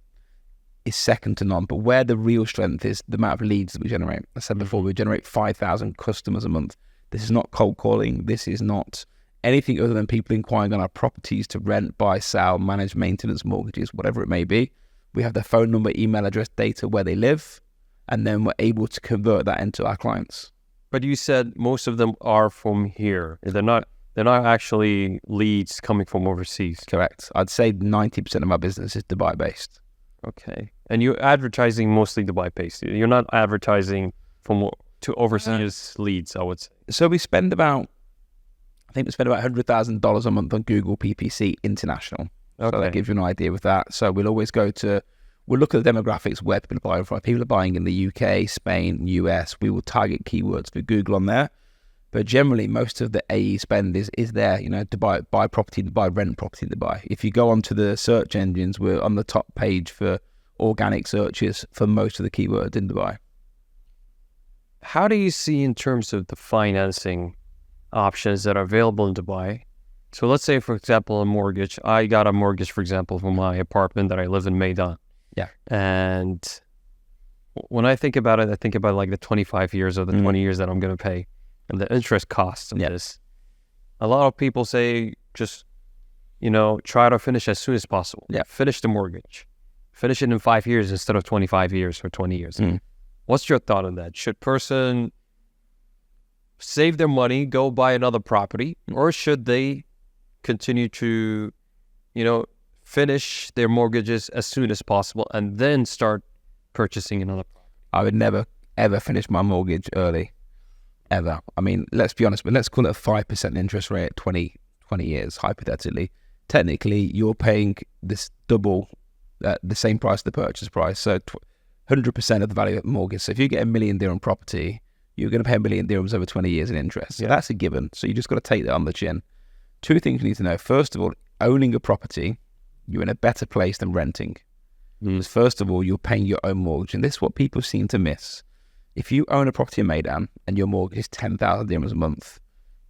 is second to none. But where the real strength is the amount of leads that we generate. I said before, we generate 5,000 customers a month. This is not cold calling. This is not anything other than people inquiring on our properties to rent, buy, sell, manage maintenance, mortgages, whatever it may be. We have their phone number, email address, data, where they live, and then we're able to convert that into our clients. But you said most of them are from here. They're not actually leads coming from overseas. Correct. I'd say 90% of my business is Dubai based. Okay. And you're advertising mostly Dubai based. You're not advertising to overseas leads, I would say. So we spend about $100,000 a month on Google PPC international. Okay. So that gives you an idea with that. So we'll always we'll look at the demographics where people are buying from. If people are buying in the UK, Spain, US, we will target keywords for Google on there. But generally, most of the AE spend is there, to buy property, to buy rent property, to buy. If you go onto the search engines, we're on the top page for organic searches for most of the keywords in Dubai. How do you see in terms of the financing options that are available in Dubai? So let's say, for example, a mortgage. I got a mortgage, for example, for my apartment that I live in Meydan. Yeah. And when I think about it, I think about like the 25 years or the 20 years that I'm going to pay and the interest costs of this. A lot of people say just, try to finish as soon as possible. Yeah. Finish the mortgage. Finish it in 5 years instead of 25 years or 20 years. What's your thought on that? Should person save their money, go buy another property, or should they continue to, finish their mortgages as soon as possible and then start purchasing another property? I would never, ever finish my mortgage early, ever. I mean, let's be honest, but let's call it a 5% interest rate at 20 years, hypothetically. Technically, you're paying this double the same price, the purchase price. So 100% of the value of the mortgage. So if you get $1 million dirham property, you're going to pay $1 million dirhams over 20 years in interest. So that's a given. So you just got to take that on the chin. Two things you need to know. First of all, owning a property, you're in a better place than renting. Because first of all, you're paying your own mortgage. And this is what people seem to miss. If you own a property in Meydan and your mortgage is 10,000 dirhams a month,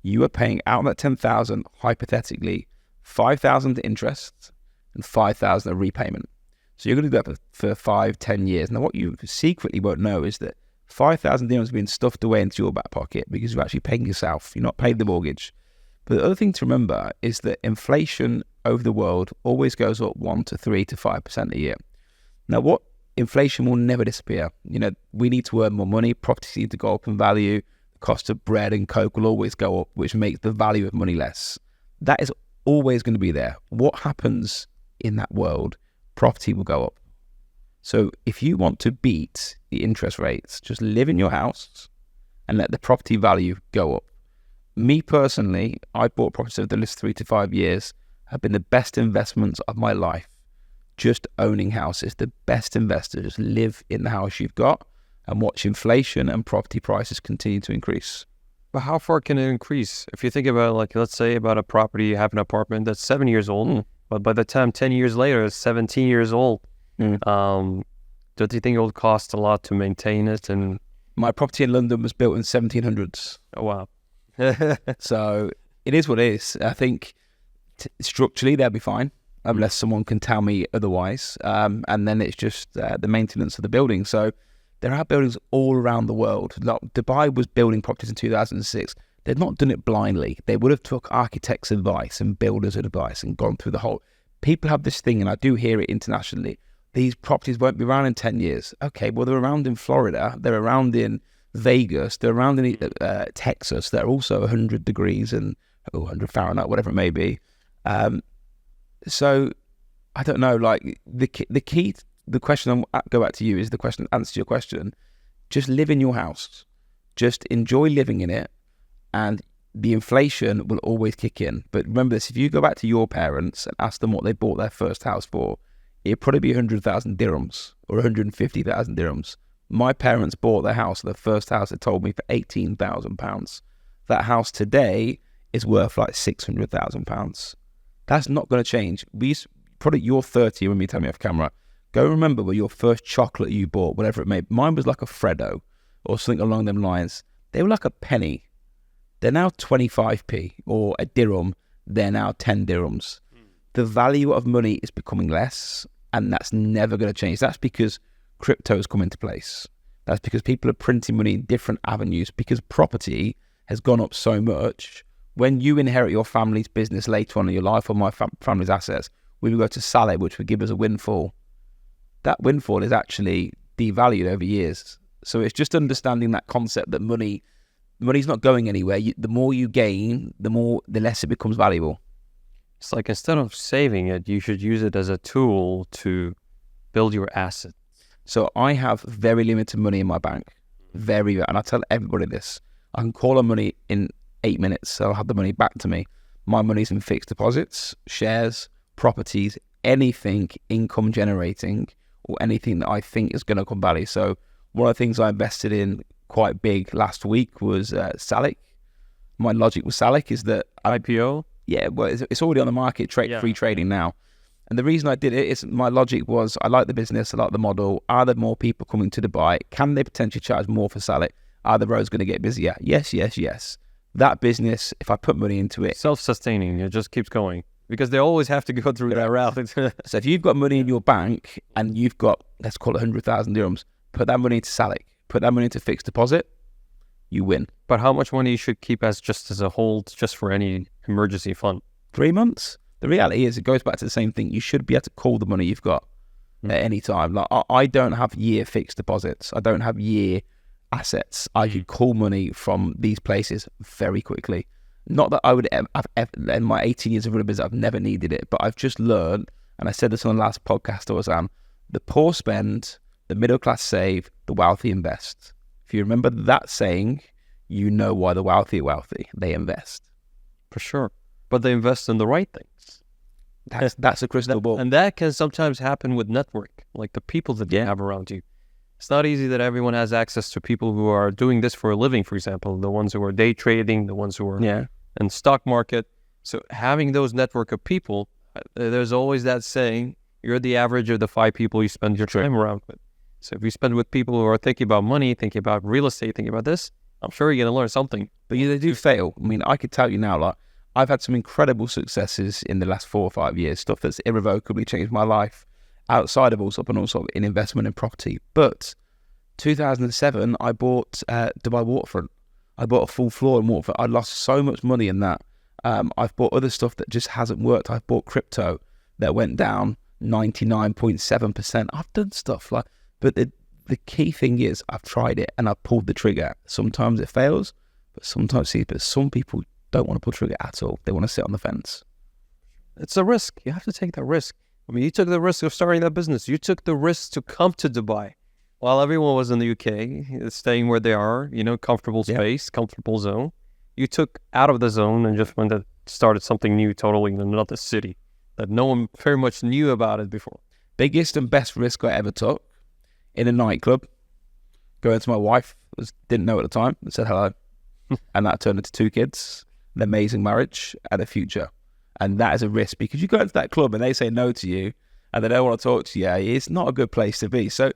you are paying out of that 10,000, hypothetically, 5,000 interest and 5,000 of repayment. So you're going to do that for 5-10 years. Now, what you secretly won't know is that 5,000 dirhams have been stuffed away into your back pocket because you're actually paying yourself. You're not paying the mortgage. But the other thing to remember is that inflation over the world always goes up 1 to 3 to 5% a year. Now, what inflation will never disappear. We need to earn more money. Properties need to go up in value. The cost of bread and coke will always go up, which makes the value of money less. That is always going to be there. What happens in that world? Property will go up. So if you want to beat the interest rates, just live in your house and let the property value go up. Me personally, I bought properties over the last 3 to 5 years, have been the best investments of my life. Just owning houses, the best investor. Just live in the house you've got and watch inflation and property prices continue to increase. But how far can it increase? If you think about, like, let's say about a property, you have an apartment that's 7 years old, but by the time 10 years later, it's 17 years old. Don't you think it will cost a lot to maintain it? And my property in London was built in 1700s. Oh, wow. So it is what it is. I think structurally they'll be fine, unless someone can tell me otherwise. And then it's just the maintenance of the building. So there are buildings all around the world. Like Dubai was building properties in 2006. They've not done it blindly. They would have took architects' advice and builders' advice and gone through the whole. People have this thing, and I do hear it internationally. These properties won't be around in 10 years. Okay, well, they're around in Florida. They're around in Vegas. They're around in Texas. They're also 100 degrees and 100 Fahrenheit, whatever it may be. So I don't know, like the key, the question I'll go back to you is the question, answer your question. Just live in your house. Just enjoy living in it. And the inflation will always kick in. But remember this, if you go back to your parents and ask them what they bought their first house for, it'd probably be 100,000 dirhams or 150,000 dirhams. My parents bought their house, their first house, they told me, for £18,000. That house today is worth like £600,000. That's not going to change. You're 30 when you tell me off camera. Go remember where your first chocolate you bought, whatever it may be. Mine was like a Freddo or something along them lines. They were like a penny. They're now 25p, or a dirham, they're now 10 dirhams. The value of money is becoming less, and that's never going to change. That's because crypto's come into place. That's because people are printing money in different avenues, because property has gone up so much. When you inherit your family's business later on in your life, or my family's assets, we will go to sell it, which would give us a windfall. That windfall is actually devalued over years. So it's just understanding that concept that money's not going anywhere. The more you gain, the less it becomes valuable. It's like, instead of saving it, you should use it as a tool to build your asset. So I have very limited money in my bank. And I tell everybody this. I can call on money in 8 minutes, so I'll have the money back to me. My money's in fixed deposits, shares, properties, anything income generating, or anything that I think is going to come value. So one of the things I invested in quite big last week was Salik. My logic with Salik is that IPO? Yeah, well, it's already on the market, free trading now. And the reason I did it is my logic was I like the business, I like the model. Are there more people coming to Dubai? Can they potentially charge more for Salik? Are the roads going to get busier? Yes. That business, if I put money into it... Self-sustaining, it just keeps going. Because they always have to go through that route. So if you've got money in your bank and you've got, let's call it 100,000 dirhams, put that money into Salik, put that money into fixed deposit, you win. But how much money you should keep as a hold, just for any emergency fund? 3 months? The reality is, it goes back to the same thing. You should be able to call the money you've got at any time. Like I don't have year fixed deposits. I don't have year assets. I could call money from these places very quickly. Not that I would have, in my 18 years of running business, I've never needed it, but I've just learned, and I said this on the last podcast I was on, the poor spend, the middle class save, the wealthy invest. If you remember that saying, you know why the wealthy are wealthy. They invest. For sure. But they invest in the right things. That's a crystal ball. And that can sometimes happen with network, like the people that you have around you. It's not easy that everyone has access to people who are doing this for a living, for example, the ones who are day trading, the ones who are in the stock market. So having those network of people, there's always that saying, you're the average of the 5 people you spend your time around with. So if you spend with people who are thinking about money, thinking about real estate, thinking about this, I'm sure you're going to learn something. But they do fail. I mean, I could tell you now, like, I've had some incredible successes in the last 4 or 5 years, stuff that's irrevocably changed my life outside of Allsop and also in investment and property. But 2007, I bought Dubai Waterfront. I bought a full floor in Waterfront. I lost so much money in that. I've bought other stuff that just hasn't worked. I've bought crypto that went down 99.7%. I've done stuff like, but the key thing is I've tried it and I've pulled the trigger. Sometimes it fails, but sometimes some people don't want to pull the trigger at all. They want to sit on the fence. It's a risk. You have to take that risk. I mean, you took the risk of starting that business. You took the risk to come to Dubai while everyone was in the UK, staying where they are, comfortable space, comfortable zone. You took out of the zone and just went and started something new totally in another city that no one very much knew about it before. Biggest and best risk I ever took in a nightclub, going to my wife, didn't know at the time, and said hello. And that turned into 2 kids, an amazing marriage, and a future. And that is a risk because you go into that club and they say no to you and they don't want to talk to you. It's not a good place to be. So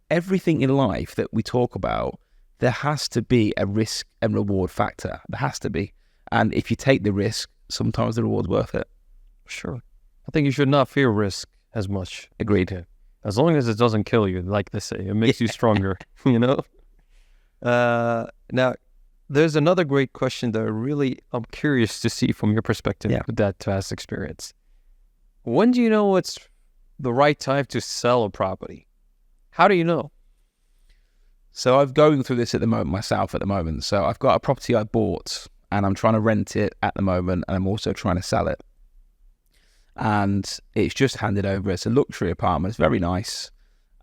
everything in life that we talk about, there has to be a risk and reward factor. There has to be. And if you take the risk, sometimes the reward's worth it. Sure. I think you should not fear risk as much. Agreed. Yeah. As long as it doesn't kill you, like they say, it makes you stronger, Now, there's another great question that I'm curious to see from your perspective with that vast experience. When do you know it's the right time to sell a property? How do you know? So I'm going through this myself at the moment. So I've got a property I bought and I'm trying to rent it at the moment and I'm also trying to sell it. And it's just handed over. It's a luxury apartment. It's very nice.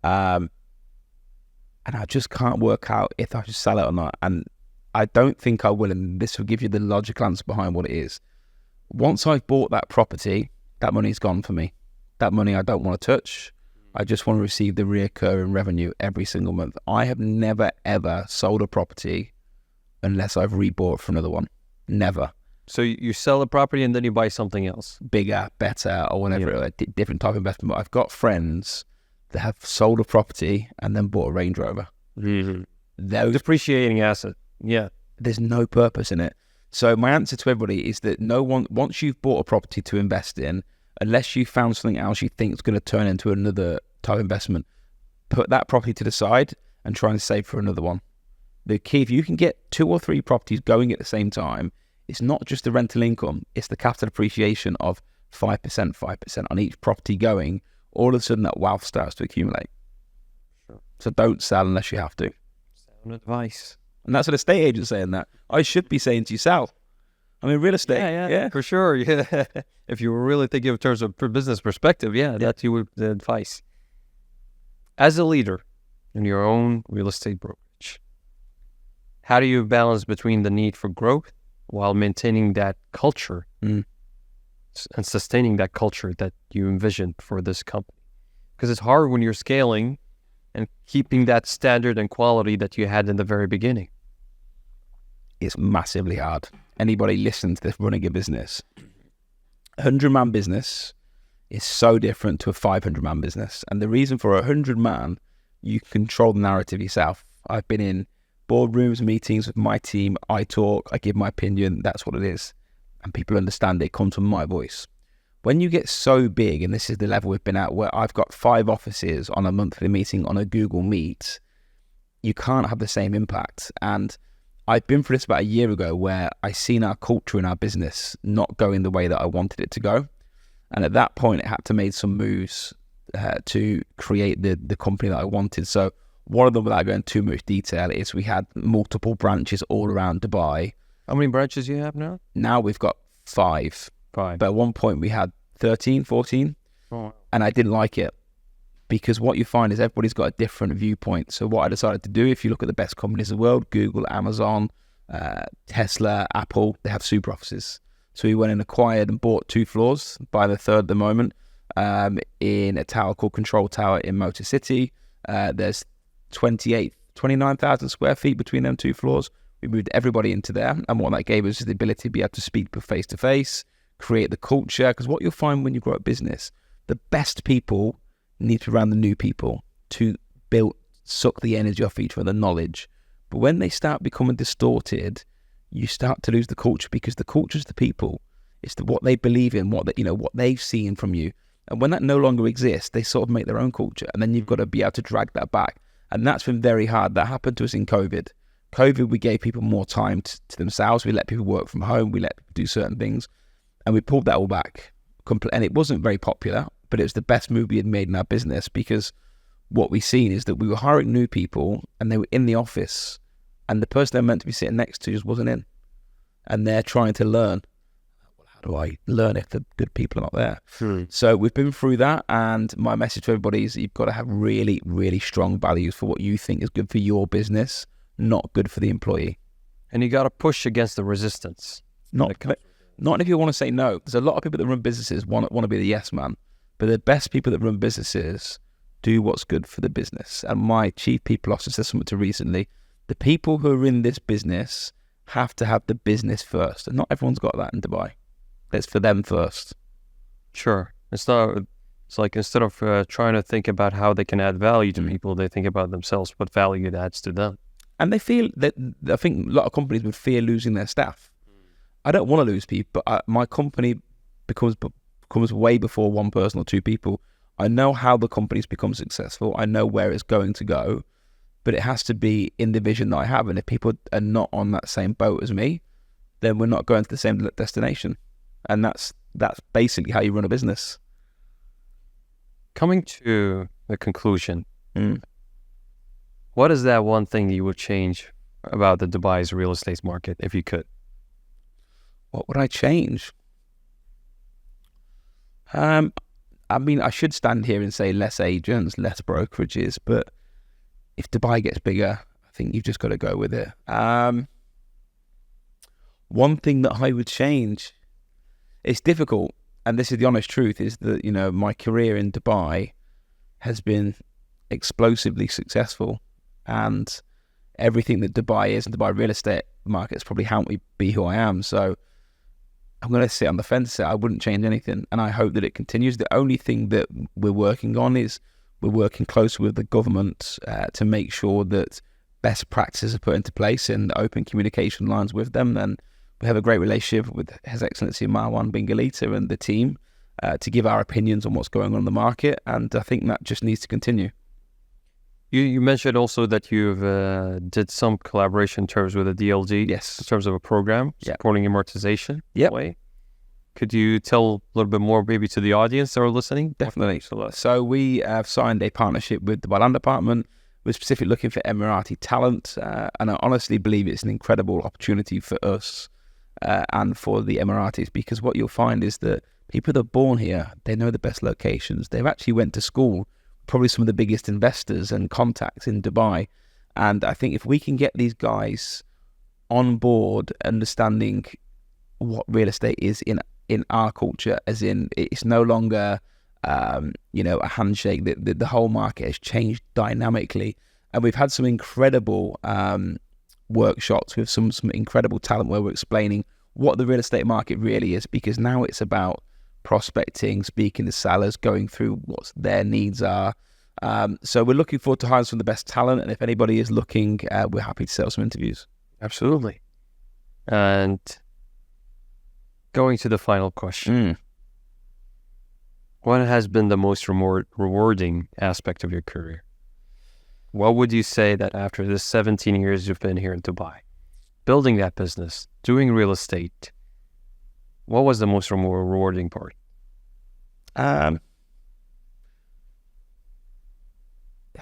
And I just can't work out if I should sell it or not. And I don't think I will. And this will give you the logical answer behind what it is. Once I've bought that property, that money's gone for me. That money I don't want to touch. I just want to receive the recurring revenue every single month. I have never, ever sold a property unless I've rebought for another one. Never. So you sell a property and then you buy something else? Bigger, better, or whatever, different type of investment. But I've got friends that have sold a property and then bought a Range Rover. Mm-hmm. Depreciating asset. Yeah. There's no purpose in it. So my answer to everybody is that once you've bought a property to invest in, unless you found something else you think is going to turn into another type of investment, put that property to the side and try and save for another one. The key, if you can get 2 or 3 properties going at the same time, it's not just the rental income, it's the capital appreciation of 5% on each property going. All of a sudden that wealth starts to accumulate. Sure. So don't sell unless you have to. Sound advice. And that's an estate agent saying that. I should be saying to you, sell. I mean, real estate. Yeah, for sure. Yeah. If you were really thinking in terms of business perspective, that's the advice. As a leader in your own real estate brokerage, how do you balance between the need for growth while maintaining that culture and sustaining that culture that you envisioned for this company? Because it's hard when you're scaling and keeping that standard and quality that you had in the very beginning. It's massively hard. Anybody listening to this running a business, 100-man business is so different to a 500-man business. And the reason for a 100-man, you control the narrative yourself. I've been in boardrooms, meetings with my team. I talk, I give my opinion. That's what it is. And people understand it comes from my voice. When you get so big, and this is the level we've been at, where I've got 5 offices on a monthly meeting on a Google Meet, you can't have the same impact. And I've been through this about a year ago where I seen our culture in our business not going the way that I wanted it to go. And at that point, it had to make some moves to create the company that I wanted. So one of them, without going too much detail, is we had multiple branches all around Dubai. How many branches do you have now? Now we've got 5. But at one point we had 13, 14. Oh. And I didn't like it because what you find is everybody's got a different viewpoint. So what I decided to do, if you look at the best companies in the world, Google, Amazon, Tesla, Apple, they have super offices. So we went and acquired and bought 2 floors, by the 3rd at the moment, in a tower called Control Tower in Motor City. There's 29,000 square feet between them 2 floors. We moved everybody into there. And what that gave us is the ability to be able to speak face to face, create the culture. Because what you'll find when you grow a business, the best people need to be around the new people to suck the energy off each other, the knowledge. But when they start becoming distorted, you start to lose the culture because the culture is the people. It's what they believe in, what they've seen from you. And when that no longer exists, they sort of make their own culture. And then you've got to be able to drag that back. And that's been very hard. That happened to us in COVID. We gave people more time to themselves. We let people work from home. We let people do certain things. And we pulled that all back. And it wasn't very popular, but it was the best move we had made in our business, because what we've seen is that we were hiring new people and they were in the office and the person they're meant to be sitting next to just wasn't in. And they're trying to learn. Well, how do I learn if the good people are not there? So we've been through that, and my message to everybody is you've got to have really, really strong values for what you think is good for your business, not good for the employee. And you got to push against the resistance. Not if you want to say no. There's a lot of people that run businesses want to be the yes man, but the best people that run businesses do what's good for the business. And my chief people officer said something to recently: the people who are in this business have to have the business first, and not everyone's got that in Dubai. It's for them first. Sure. It's like instead of trying to think about how they can add value to people, they think about themselves, what value it adds to them. And they feel that, I think a lot of companies would fear losing their staff. I don't want to lose people, but my company becomes way before one person or two people. I know how the company's become successful. I know where it's going to go, but it has to be in the vision that I have. And if people are not on that same boat as me, then we're not going to the same destination. And that's basically how you run a business. Coming to the conclusion, what is that one thing you would change about the Dubai's real estate market if you could? What would I change? I mean, I should stand here and say less agents, less brokerages, but if Dubai gets bigger, I think you've just got to go with it. One thing that I would change, it's difficult, and this is the honest truth, is that, my career in Dubai has been explosively successful, and everything that Dubai is and Dubai real estate market has probably helped me be who I am. So I'm going to sit on the fence and say I wouldn't change anything, and I hope that it continues. The only thing that we're working on is we're working closely with the government to make sure that best practices are put into place and open communication lines with them. And we have a great relationship with His Excellency Marwan bin Galita and the team to give our opinions on what's going on in the market, and I think that just needs to continue. You mentioned also that you've did some collaboration in terms with the DLG. Yes. In terms of a program supporting amortization. Yep. Way. Could you tell a little bit more maybe to the audience that are listening? Definitely. So we have signed a partnership with the Dubai Land Department. We're specifically looking for Emirati talent, and I honestly believe it's an incredible opportunity for us and for the Emiratis, because what you'll find is that people that are born here, they know the best locations. They've actually went to school, probably some of the biggest investors and contacts in Dubai. And I think if we can get these guys on board, understanding what real estate is in our culture, as in it's no longer, a handshake, that the whole market has changed dynamically. And we've had some incredible workshops with some incredible talent where we're explaining what the real estate market really is, because now it's about prospecting, speaking to sellers, going through what their needs are. So we're looking forward to hiring some of the best talent, and if anybody is looking, we're happy to set up some interviews. Absolutely. And going to the final question. What has been the most rewarding aspect of your career? What would you say that after this 17 years you've been here in Dubai, building that business, doing real estate, what was the most rewarding part?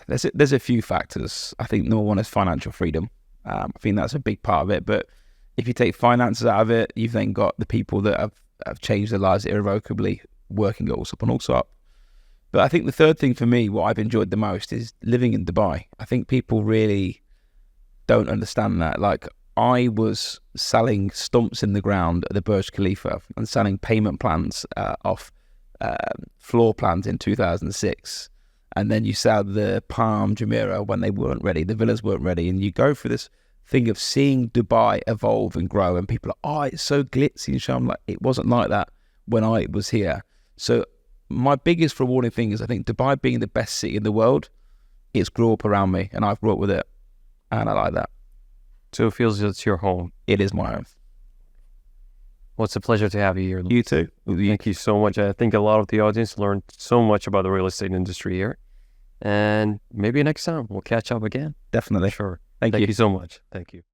There's a few factors. I think number one is financial freedom. I think that's a big part of it. But if you take finances out of it, you've then got the people that have changed their lives irrevocably working at Allsop and Allsop. But I think the third thing for me, what I've enjoyed the most, is living in Dubai. I think people really don't understand that. Like, I was selling stumps in the ground at the Burj Khalifa and selling payment plans off floor plans in 2006. And then you sell the Palm Jumeirah when they weren't ready, the villas weren't ready. And you go through this thing of seeing Dubai evolve and grow. And people are like, oh, it's so glitzy and show. I'm like, it wasn't like that when I was here. So my biggest rewarding thing is, I think Dubai being the best city in the world, it's grew up around me and I've grew up with it. And I like that. So it feels it's your home. It is my home. Well, it's a pleasure to have you here. You too. Thank you so much. I think a lot of the audience learned so much about the real estate industry here. And maybe next time we'll catch up again. Definitely. Sure. Thank you. Thank you so much. Thank you.